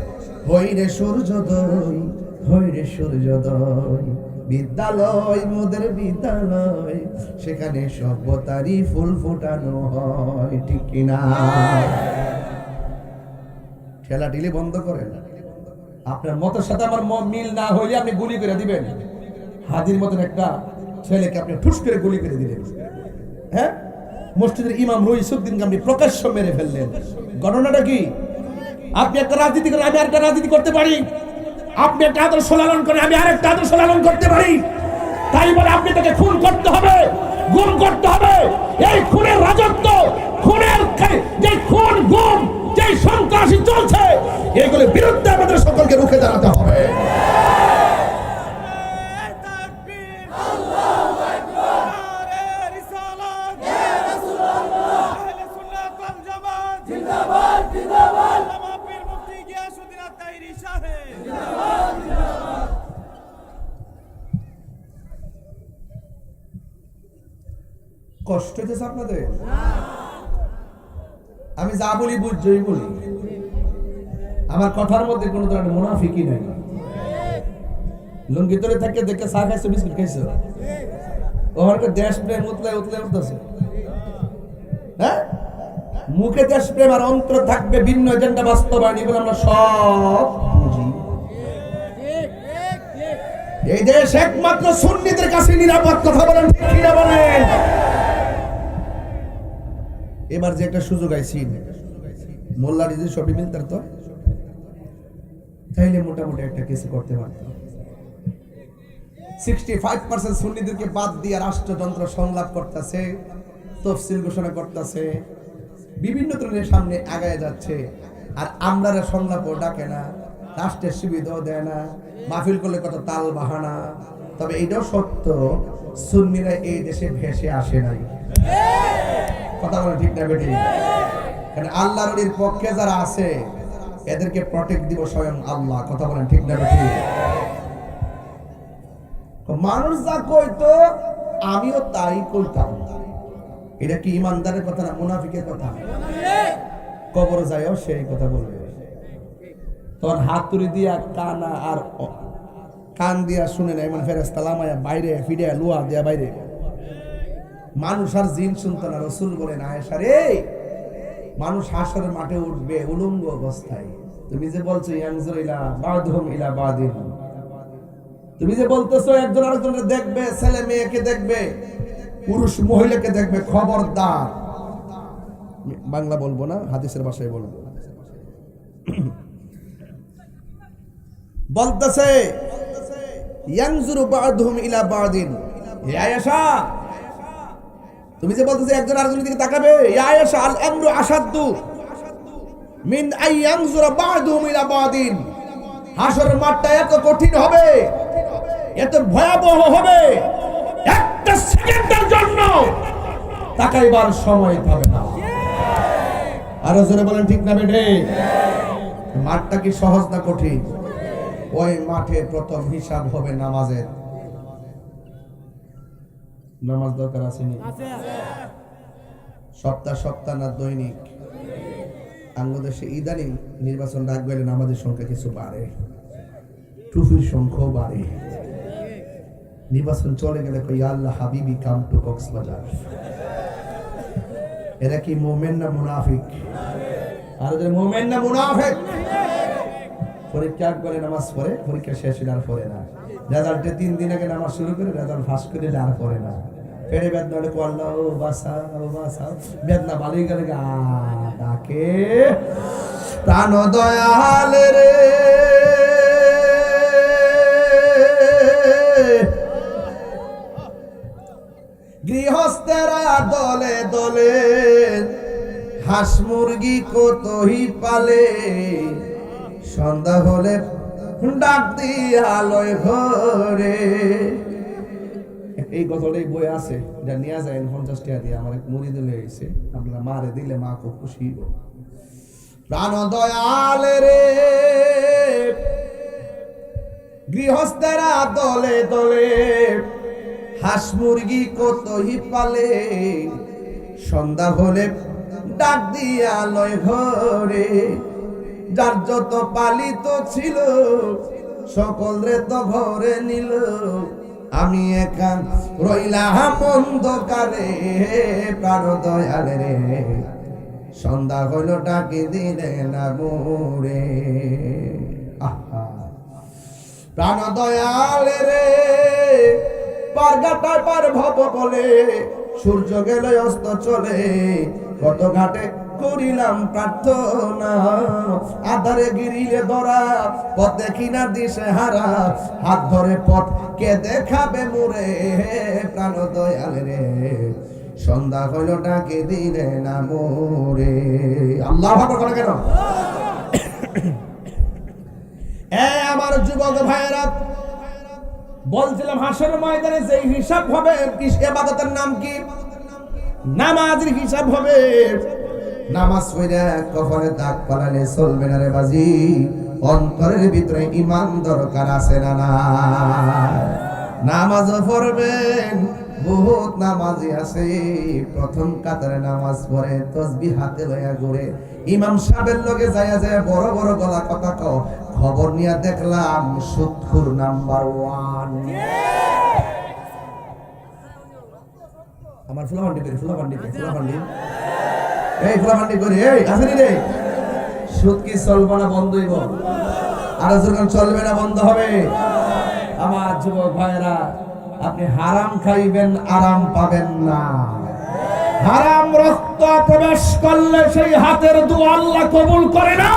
হইরে সূর্যোদয়, হইরে সূর্যোদয়। বিদ্যালয় মোদের বিদ্যালয়, সেখানে সভ্যতারই ফুল ফোটানো হয়, ঠিক কিনা? খেলা ঢিলি বন্ধ করেন। আপনার মতের সাথে আমার মিল না হইলে আপনি গুলি করে দিবেন। হাদির মতন একটা ছেলেকে আপনি ঠুস করে গুলি করে দিলেন। হ্যাঁ, মসজিদের ইমাম রইসুদ্দিনকে আপনি প্রকাশ্য মেরে ফেললেন। ঘটনাটা কি? আপনি একটা রাজনীতি করেন, আমি আরেকটা রাজনীতি করতে পারি। আপনি একটা আদর্শ লালন করেন, আমি আরেকটা আদর্শ লালন করতে পারি। তাই বলে আপনি তাকে খুন করতে হবে, গুম করতে হবে। এই খুনের রাজত্ব, খুনের যে খুন গুম, যে সন্ত্রাসী চলছে, এগুলোর বিরুদ্ধে আমাদের সকলকে রুখে দাঁড়াতে হবে। কষ্ট হইতেছে আপনাদের? আমি যা বলি বুঝছই বলি, আমার কথার মধ্যে কোনো ধরনের মুনাফিকি নাই। লুঙ্গি ধরে থাকে দেখে চা খাইছো, বিস্কুট খাইছো, ওখানকার দেশ প্রেম উতলায় উতলায় উঠতেছে। হ্যাঁ, মুখে দেশ প্রেম আর অন্তর থাকবে ভিন্ন এজেন্ডা বাস্তবায়ন, এগুলো আমরা সব বুঝি। এই দেশ একমাত্র সুন্নিদের কাছে নিরাপদ। কথা বলেন ঠিক কিনা বলেন? এবার যে একটা সুযোগ আইছি, মোল্লা রিজি সবই মিলতার তো, তাইলে মোটামুটি একটা কিছু করতে পারত। 65% সুন্নিদেরকে বাদ দিয়ে রাষ্ট্রযন্ত্র সংলাপ করতেছে, তফসিল ঘোষণা করতেছে, বিভিন্ন ধরনের সামনে আগায় যাচ্ছে। আর আমরা সংলাপও ডাকে না, রাষ্ট্রের সুবিধাও দেয় না, মাহফিল করলে কত তাল বাহানা। তবে এটাও সত্য, সুন্নিরা এই দেশে ভেসে আসে নাই। কথা বলে ঠিক না বেটি? কারণ আল্লাহর পক্ষে যারা আছে এদেরকে প্রটেক্ট দিব স্বয়ং আল্লাহ। কথা বলেন ঠিক না বেটি? মানুষ যা কইতো আমিও তাই কইতাম। এটা কি ইমানদারের কথা না মুনাফিকের কথা? কবরে যায়ও সেই কথা বলবে। তখন হাত তুলি দিয়া কানা আর কান দিয়া শুনে না, এমন ফেরেশতা লামায়া বাইরে ফিরে লুয়া দিয়া বাইরে। মানুষ আর জিন শুনতো না। রাসূল বলেন, আয়েশা রে, মানুষ হাসরের মাঠে উঠবে উলঙ্গ অবস্থায়। তুমি যে বলছো ইয়ানজুর ইলা বাদহুম ইলা বাদিন, তুমি যে বলতেছো একজন আরেকজনকে দেখবে, ছেলে মেয়েকে দেখবে, পুরুষ মহিলাকে দেখবে, খবরদার। বাংলা বলবো না, হাদিসের ভাষায় বলবো। বলতেছে ইয়ানজুরু বাদহুম ইলা বাদিন। হে আয়েশা, তুমি যে বলতেছো একজন আরেকজনের দিকে তাকাবে, ইয়া আয়েশা, আল আমরু আশাদ্দু মিন আই ইয়ানজুরা বাদহুম ইলা বাদিন। হাসরের মাঠটা এত কঠিন হবে, এত ভয়াবহ হবে, একটা সেকেন্ডের জন্য তাকাইবার সময় পাবে না। আরো জোরে বলেন ঠিক না বেঠে? মাঠটা কি সহজ না কঠিন? ওই মাঠে প্রথম হিসাব হবে নামাজের। নামাজ দরকার আছে নি? সপ্তাহ সপ্তাহ না দৈনিক? বাংলাদেশে ইদানিং নির্বাচন ডাক গেলে নামাজের সংখ্যা কিছু বাড়ে, টুফির সংখ্যাও বাড়ে। নির্বাচন চলে গেলে কই আল্লাহ হাবিবি কাম টু কক্সবাজার। এরা কি মুমিন না মুনাফিক? আর যে মুমিন না মুনাফিক? পরীক্ষা করে নামাজ পড়ে, পরীক্ষা শেষ হলে আর পড়ে না। রেজাল্টে 3 দিন আগে নামাজ শুরু করে রেজাল্ট ফাঁস করে আর পড়ে না। পেটে বেদনা হলে আল্লাহ ও বাসা ও বাসা, বেদনা ভালোই গেলে ডাকে প্রাণ দয়াল রে। গৃহস্থেরা দলে দলে হাঁস মুরগি কতই পালে, সন্ধ্যা হলে ডাক দিয়ে আলোয় ঘরে। এই গজলটাই বই আছে, যা নিয়ে যায় 50 টাকা দিয়ে। আমার এক মুড়ি দিলে হয়েছে, আপনারা মারে দিলে মা খুব খুশি। প্রাণ দয়াল রে, গৃহস্থেরা দলে দলে হাঁস মুরগি কতই পালে, সন্ধ্যা হলে ডাক দিয়ে আলোয় ঘরে। যার যত পালিত ছিল সকল রে তো ঘরে নিল, আমি একা রইলাম অন্ধকারে। প্রাণ দয়াল রে, সন্ধ্যা হইল ডাকি দিলে না মোরে। আহা প্রাণ দয়াল রে, পারগাটায় পার ভব বলে, সূর্য গেলে অস্ত চলে, কত ঘাটে করিলাম প্রার্থনা। আধারে গিরিলে ধরা, পথ দেখি না দিশে হারা, হাত ধরে পথ কে দেখাবে মোরে। প্রাণ দয়াল রে, সন্ধ্যা হইল ডাকে দিলে না মোরে। আল্লাহু আকবার করে কেন? আমার যুবক ভাইরা, বলছিলাম হাসরের ময়দানে যে হিসাব হবে, ইবাদতের নাম কি? নামাজের হিসাব হবে। নামাজ পড়ে কখনো দাগ পালালে চলবে না রে বাজি। অন্তরের ভিতরে ঈমান দরকার আছে না? না, নামাজও পড়বেন, বহুত নামাজি আছে প্রথম কাতারে নামাজ পড়ে তাসবিহ হাতে লইয়া ঘুরে ইমাম সাহেবের লগে যায়া যায় বড় বড় গলা কথা কও খবর নিয়ে দেখলাম সুদখোর নাম্বার 1 আমার ফুলাফান্ডি করে ফুলাফান্ডি এই আসেনি রে সুদ কি চলবে না বন্ধ হইব আর যখন চলবে না বন্ধ হবে আমার যুবক ভাইরা আপনি হারাম খাইবেন আরাম পাবেন না হারাম রক্ত প্রবেশ করলে সেই হাতের দোয়া আল্লাহ কবুল করে না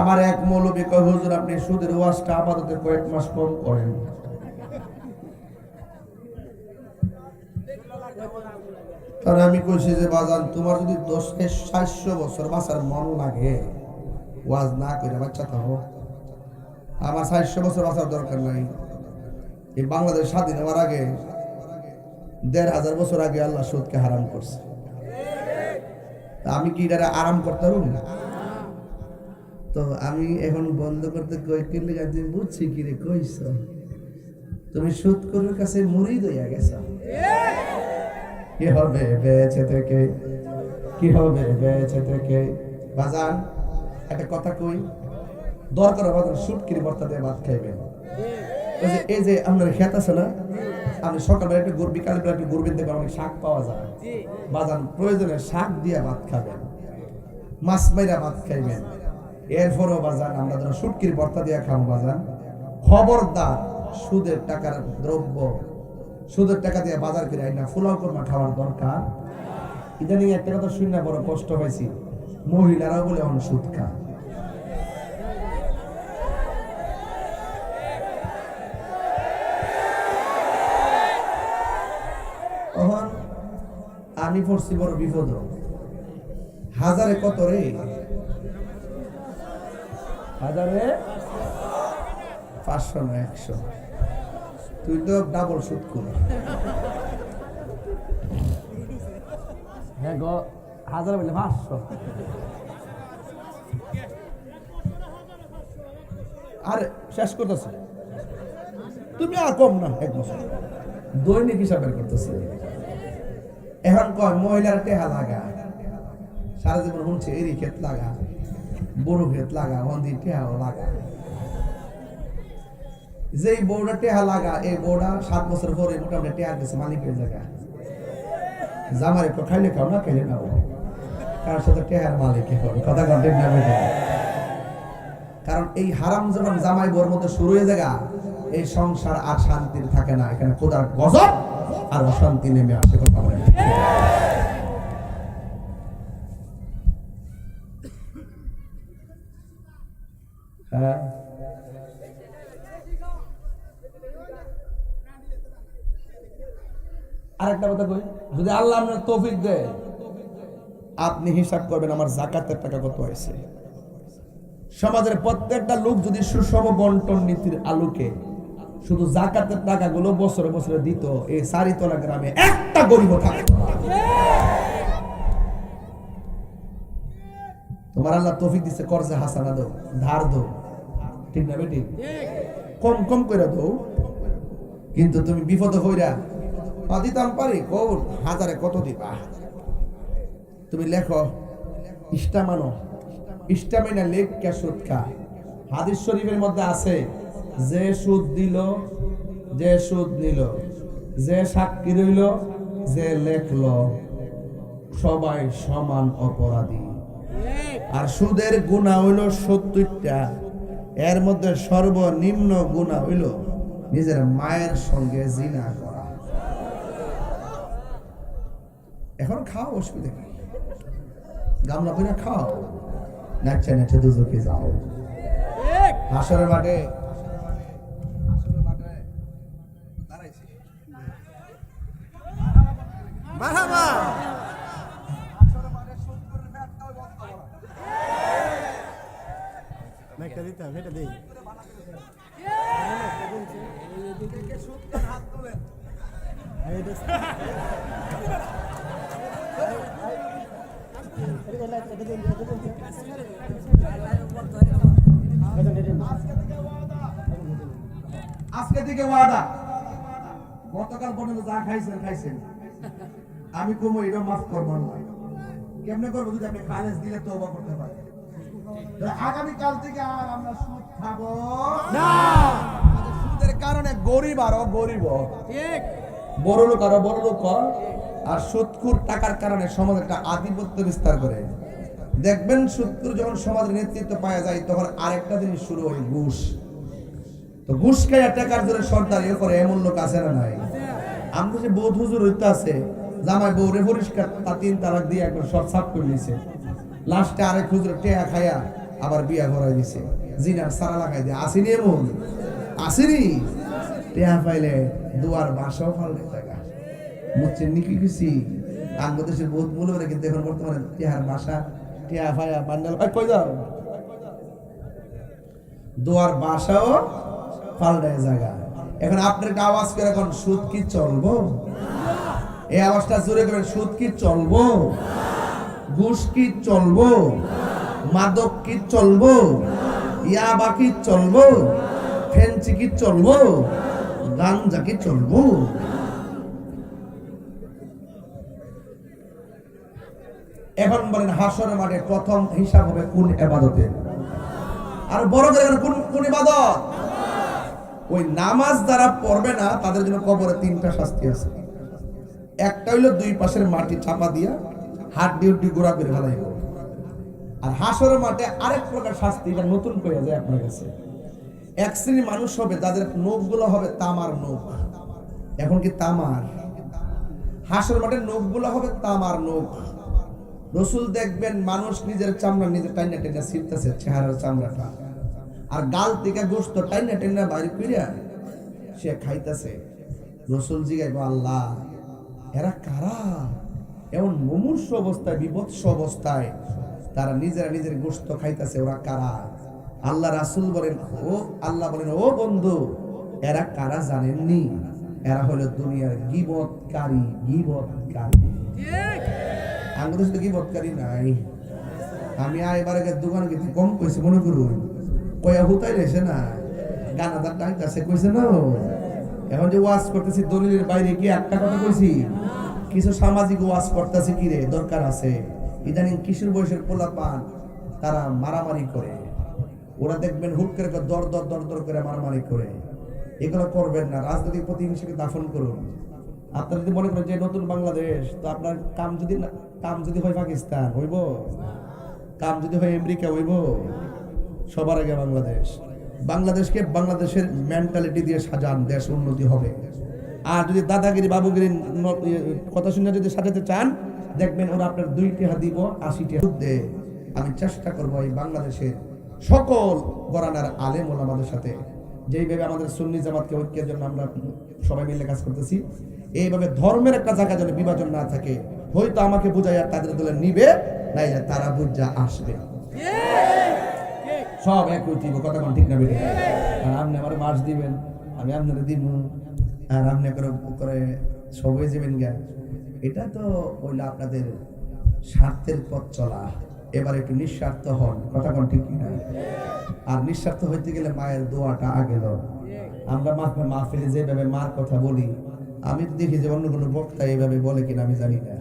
আমার এক মৌলবী কয় হুজুর আপনি সুদের ওয়াজটা আপাতত কয়েক মাস কম করেন কারণ আমি কইছি যে বাজান তোমার যদি 400 বছর বাঁচার মন লাগে ওয়াজ না করে বাচ্চা থাকো আমার 400 বছর বাঁচার দরকার নাই এই বাংলাদেশ স্বাধীন হওয়ার আগে 1500 বছর আগে আল্লাহ সুদকে হারাম করছে আমি কি এটা আরাম করতে পারব না তো আমি এখন বন্ধ করতে কই কিনলে গাছি বুঝছি কি রে কইছ তুমি সুদ করার কাছে মুরিদ হইয়া গেছো কি হবে বেঁচে থেকে কি হবে বেঁচে থেকে বাজান একটা কথা কই দরকার হবে সুটকির ভর্তা দিয়ে ভাত খাইবেন এই যে আপনার খেত আছে না আপনি সকালবেলা একটা গরু বিকালবেলা একটা গরু দেখবেন অনেক শাক পাওয়া যায় বাজান প্রয়োজনে শাক দিয়ে ভাত খাবেন মাছ মাইরা ভাত খাইবেন এরপরও বাজান আমরা ধরো সুটকির ভর্তা দিয়ে খাবো বাজান খবরদার সুদের টাকার দ্রব্য সুদের টাকা দিয়ে বাজার করে আইনা ফুলাও কর্মা খাওয়ার দরকার ইদানিং একটা কথা শুনে বড় কষ্ট হয়েছি মহিলারাও বলে এখন সুদ খা আমি পড়ছি বড় বিপদ হাজারে কত রে হাজারে 500 না 100 তুই তো ডাবল সুদ কর হ্যাঁ গো হাজার বলে 500 আরে শেষ করতেছে তুমি আর কম না এক বছর দৈনিক হিসাবের করতেছে এখন কয় মহিলার টেহা লাগা সারা জীবন শুনছে এরি ক্ষেত লাগা বড় ক্ষেত লাগা অন্দি টেহাও লাগা যেই বউটা টেহা লাগা এই বউটা 7 বছর পরে মোটামুটি টেহা দিচ্ছে মালিকের জায়গা জামার একটু খাইলে খাও না খাইলে নাও কার সাথে টেহার মালিক এখন কথা কন্টেন নামে কারণ এই হারাম যখন জামাই বউর মধ্যে শুরু হয়ে জায়গা এই সংসার আর শান্তির থাকে না এখানে খোদার গজব আর অশান্তি নেমে আসে কথা বলে হ্যাঁ আরেকটা কথা কই যদি আল্লাহ আপনার তৌফিক দেয় আপনি হিসাব করবেন আমার যাকাতের টাকা কত হয়েছে সমাজের প্রত্যেকটা লোক যদি সুষম বন্টন নীতির আলোকে শুধু যাকাতের টাকাগুলো বছরে বছরে দিত এই সারিতলা গ্রামে একটা গরিব থাকতো না তোমার আল্লাহ তৌফিক দিচ্ছে কর্জে হাসানা দাও ধার দাও ঠিক না বেটি কম কম করে দাও কিন্তু তুমি বিপদ হইরা দিতাম পারি কোট হাজারে কত দিবা তুমি লেখো ইস্টামানো ইস্টামিনা লেখ কে সুদ খা হাদিস শরীফের মধ্যে আছে যে সুদ দিল যে সুদ নিল যে সাক্ষী রইল যে লেখলো সবাই সমান অপরাধী আর সুদের গুনাহ হইল 70টা এর মধ্যে সর্বনিম্ন গুনাহ হইল নিজের মায়ের সঙ্গে জিনা করা এখন খাও অসুবিধা কি গামলা করে খাও নাচে নাচে দুজকে যাও হাসরের মাঠে দাঁড়াইছি মারহাবা হাসরের মাঠে সুদ করে ব্যাটটাও বন্ধ করা মেটা দিতাম এটা দেই কে সুদ করে হাত তুলেন এই দেখ আজকে থেকে ওয়াদা, গতকাল পর্যন্ত যা খাইছেন আমি কমো এটা মাফ করবো না। কেমনে করবো? যদি আপনি খালেস দিলে তওবা করতে পারেন। আগামী কাল থেকে আর আমরা সুদ খাবো না। সুদের কারণে গরিব আরো গরিব, ঠিক, বড় লোক আরো বড় লোক, আর সুদখোর টাকার কারণে সমাজ একটা আধিপত্য বিস্তার করে। দেখবেন সুদখোর যখন সমাজের নেতৃত্ব পাওয়া যায় তখন আরেকটা জিনিস শুরু হয়, ঘুষ। তো ঘুষ খাইয়া টাকার জোরে সর্দারি করে এমন লোক আছে না নাই? আমাদের যে বৌদ্ধ হুজুর হইতে আছে, জামাই বউরে পরিষ্কার তা 3 তালাক দিয়ে একবার সব সাফ করে দিয়েছে, লাস্টে আরেক হুজুর টেয়া খাইয়া আবার বিয়া করাই দিছে, জিনার সারা লাগাই দিয়ে। আসিনি এমন? আসিনি? টেয়া পাইলে দুয়ার বাসাও ফালতে জায়গা বুঝছেন নি? কি কিছু আঙ্গ দেশের বহুত মূল্য করে, কিন্তু এখন বর্তমানে টেহার বাসা টেয়া পাইয়া বান্ডাল কই যাও, দুয়ার বাসাও ফালদায় জায়গা। এখন আপনার একটা আওয়াজ করে, এখন সুদ কি চলবো? এই আওয়াজটা জোরে করে, সুদ কি চলবো? ঘুষ কি চলবো? মাদক কি চলবো? ইয়াবা কি চলবো? ফেন্সি কি চলবো? গাঞ্জা কি চলবো? এখন বলেন হাসরের মাঠে প্রথম হিসাব হবে কোন ইবাদতের? আর বড় করে কোন কোন ইবাদত? ওই নামাজ যারা পড়বে না তাদের জন্য কবরে 3টা শাস্তি আছে। একটা হইলো 2 পাশের মাটি চাপা দিয়া হাড্ডি উড্ডি গোড়া করে ফেলাইব। আর হাসরের মাঠে আরেক প্রকার শাস্তি, এটা নতুন করে যায় আপনার কাছে। এক শ্রেণীর মানুষ হবে যাদের নখগুলো হবে তামার নখ। এখন কি তামার? হাসরের মাঠে নখগুলো হবে তামার নখ। রসুল দেখবেন মানুষ নিজের চামড়া নিজে টাইনা টাইনা ছিটতেছে, চেহারার চামড়াটা, আর গাল থেকে গোশত টাইনা টাইনা বাইরে কইরা সে খাইতেছে। রসুল জিগাইবো, আল্লাহ এরা কারা? এমন মুমূর্ষু অবস্থায়, বিভৎস অবস্থায় তারা নিজেরা নিজের গোশত খাইতেছে, ওরা কারা? আল্লাহ রাসূল বলেন, ও আল্লাহ বলেন, ও বন্ধু এরা কারা জানেননি? এরা হলো দুনিয়ার গীবতকারী। গীবতকারী, ঠিক? আঙ্গুর তো গীবতকারী নাই। আমি এবারে দোকানে গেছি, কম কইছি মনে করুন, কয়া হুতাই রেছে না, গানাদার ডাকতেছে কইছে না। এখন যে ওয়াজ করতেছি দলিলের বাইরে কি একটা কথা কইছি? কিছু সামাজিক ওয়াজ করতেছে, কি রে দরকার আছে। ইদানিং কিশোর বয়সের পোলাপান তারা মারামারি করে, ওরা দেখবেন হুট করে দর দর দর দর করে মারামারি করে। এগুলো করবেন না, রাজনৈতিক প্রতিহিংসাকে দাফন করুন। আপনারা যদি মনে করেন যে নতুন বাংলাদেশ, তো আপনার কাম যদি হয় পাকিস্তান হইব, কাম যদি হয় আমেরিকা হইব। সবার আগে বাংলাদেশকে বাংলাদেশের মেন্টালিটি দিয়ে সাজান, দেশ উন্নতি হবে। আর যদি দাদাগিরি বাবুগিরি কথা শুনে যদি সাজাতে চান, দেখবেন ওরা আপনার 2 টাকা দিব 80 টাকা। আমি চেষ্টা করবো এই বাংলাদেশের সকল ঘরানার আলেম ওলামাদের সাথে, যেইভাবে আমাদের সুন্নি জামাতকে ঐক্যের জন্য আমরা সবাই মিলে কাজ করতেছি, এইভাবে ধর্মের একটা জায়গা যেন বিভাজন না থাকে। হয়তো আমাকে বুঝাইয়া তাদের দলে নিবে, নাইলে তারা বুঝা আসবে, সব এক হইতিব। কথা কোন ঠিক না বেটে? আর আপনি আমার মাস দিবেন, আমি আপনারা দিব, আর আপনি করে সবাই যাবেন গা, এটা তো হইলো আপনাদের স্বার্থের পথ চলা। এবার একটু নিঃস্বার্থ হন। কথা কোন ঠিক না? আর নিঃস্বার্থ হইতে গেলে মায়ের দোয়াটা আগে দাও। আমরা মাহফিলে যেভাবে মার কথা বলি, আমি তো দেখি যে অন্য কোনো বক্তা এইভাবে বলে কিনা আমি জানি না।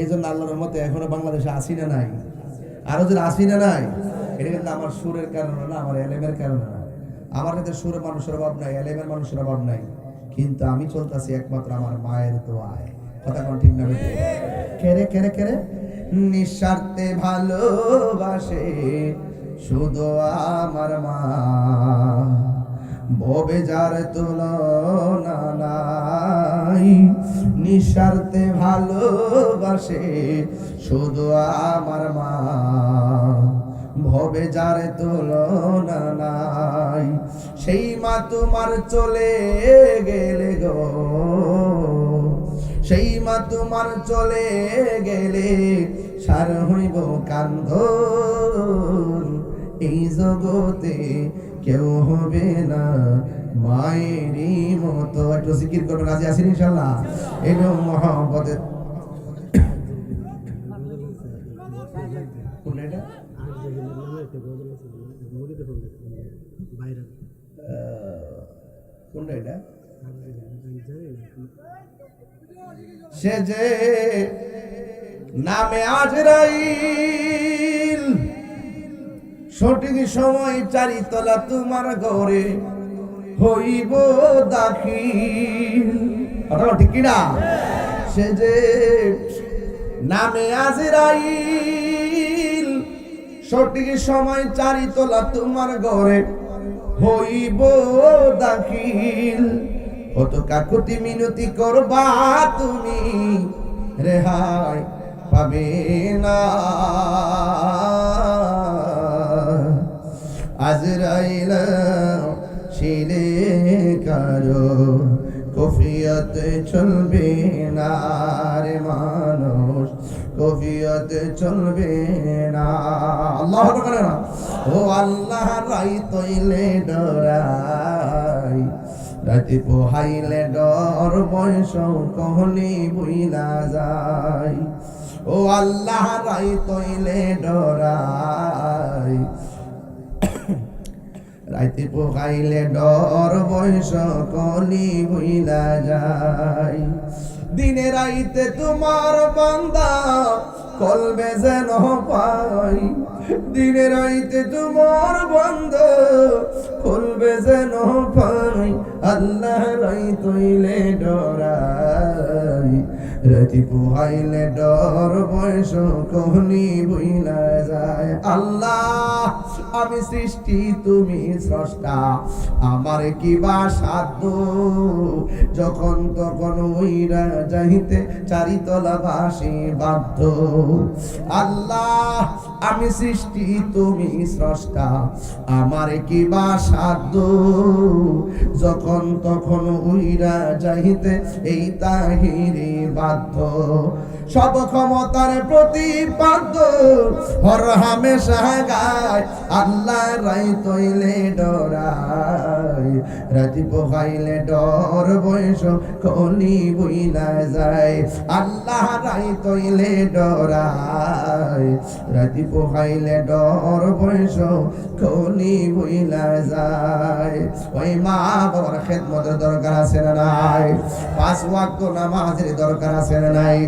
এই জন্য আল্লাহর মতে এখনো বাংলাদেশে আসি না নাই, আরো যদি আসি না নাই, এটা কিন্তু আমার সুরের কারণে না, আমার এলেমের কারণে না। আমার কাছে সুরের মানুষের অভাব নাই, এলেমের মানুষের অভাব নাই, কিন্তু আমি চলতেছি একমাত্র আমার মায়ের দোয়ায়। কথা কোন ঠিক না? কেরে কেরে কেরে নিঃস্বার্থে ভালোবাসে শুধু আমার মা, ভবে যার তুলনা নাই। নিঃস্বার্থে ভালোবাসে শুধু আমার মা, ভবে যার তুলনা নাই। সেই মা তোমার চলে গেলে গো, সেই মা তোমার চলে গেলে সার হইব কান্দন। এই জগতে কেউ হবে না মায়েরই মতো। একটু জিকির করবেন, রাজি আছেন ইনশাআল্লাহ? এটা মহব্বতের কোনটা এটা? সে যে নামে আজরাইল, সঠিক সময় চারিতলা তোমার ঘরে হইব দাখিল। কথা ঠিক কিনা? সে যে নামে আজরাইল, সঠিক সময় চারিতলা তোমার ঘরে হইব দাখিল। কত কাকুতি মিনতি করবা তুমি, রেহাই পাবে না। আজরাইল শিলে কারো কফিয়ত চলবে না রে মানুষ, কফিয়ত চলবে না। আল্লাহ করে না। ও আল্লাহ রাই তৈলে ডরাই, রাতে পোহাইলে ডর বয়স কহনি বুইলা যায়। ও আল্লাহ রাই তৈলে ডরাই, রাতে পোহাইলে ডর বয়স কলি বুইলা যায়। দিনে রাইতে তোমার বান্দা কলবে যেন পাই, দিনে রাইতে তোমার বান্দা কলবে যেন পাই। আল্লাহ রাই তৈলে ডরাই, রাতি পোহাইলে ডর বয়স কহনি বইলা যায়। আল্লাহ আমি সৃষ্টি তুমি স্রষ্টা, আমার কি বা সাধ্য, যখন তখন উইরা যাইতে চারিতলা বাসি বাধ্য। আল্লাহ আমি সৃষ্টি তুমি স্রষ্টা, আমার কি বা সাধ্য, যখন তখন উইরা যাইতে এই তাহিরি বাধ্য। সব ক্ষমতার প্রতিপাদ্য হর হামেশা গায়, আল্লাহ রাই তৈলে ডরাই, রাতি পোহাইলে ডর বয়স কলি বইলা যায়। আল্লাহ রাই তৈলে ডরাই, রাতি পোহাইলে ডর বয়স কলি বইলা যায়। ওই মা বাবার খেদমতের দরকার আছে না নাই? 5 ওয়াক্ত নামাজের দরকার আছে না নাই?